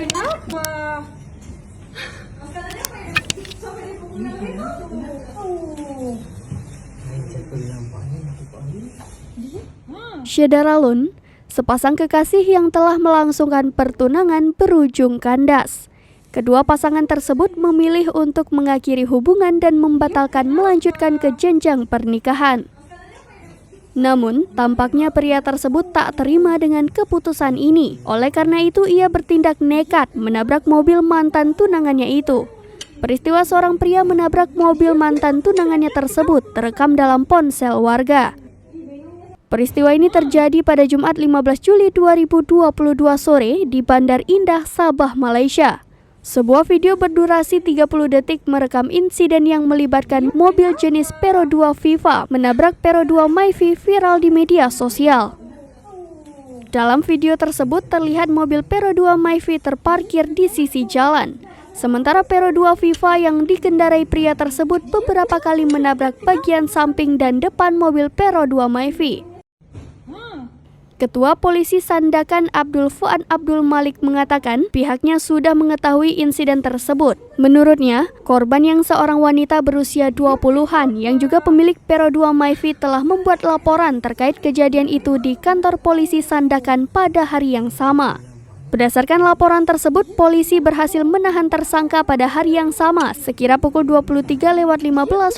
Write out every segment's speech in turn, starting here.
kenapa? Syederalun, sepasang kekasih yang telah melangsungkan pertunangan berujung kandas. Kedua pasangan tersebut memilih untuk mengakhiri hubungan dan membatalkan melanjutkan ke jenjang pernikahan. Namun, tampaknya pria tersebut tak terima dengan keputusan ini. Oleh karena itu, ia bertindak nekat menabrak mobil mantan tunangannya itu. Peristiwa seorang pria menabrak mobil mantan tunangannya tersebut terekam dalam ponsel warga. Peristiwa ini terjadi pada Jumat 15 Juli 2022 sore di Bandar Indah, Sabah, Malaysia. Sebuah video berdurasi 30 detik merekam insiden yang melibatkan mobil jenis Peero 2 Viva menabrak Peero 2 Myvi viral di media sosial. Dalam video tersebut terlihat mobil Peero 2 Myvi terparkir di sisi jalan. Sementara Peero 2 Viva yang dikendarai pria tersebut beberapa kali menabrak bagian samping dan depan mobil Peero 2 Myvi. Ketua Polisi Sandakan Abdul Fuad Abdul Malik mengatakan pihaknya sudah mengetahui insiden tersebut. Menurutnya, korban yang seorang wanita berusia 20-an yang juga pemilik Peero 2 Myvi telah membuat laporan terkait kejadian itu di kantor polisi Sandakan pada hari yang sama. Berdasarkan laporan tersebut, polisi berhasil menahan tersangka pada hari yang sama sekira pukul 23.15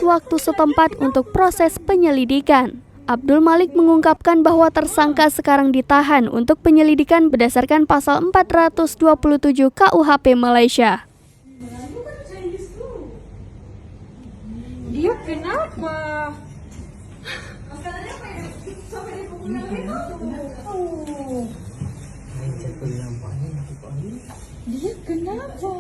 waktu setempat untuk proses penyelidikan. Abdul Malik mengungkapkan bahwa tersangka sekarang ditahan untuk penyelidikan berdasarkan pasal 427 KUHP Malaysia. Dia kenapa? Dia kenapa?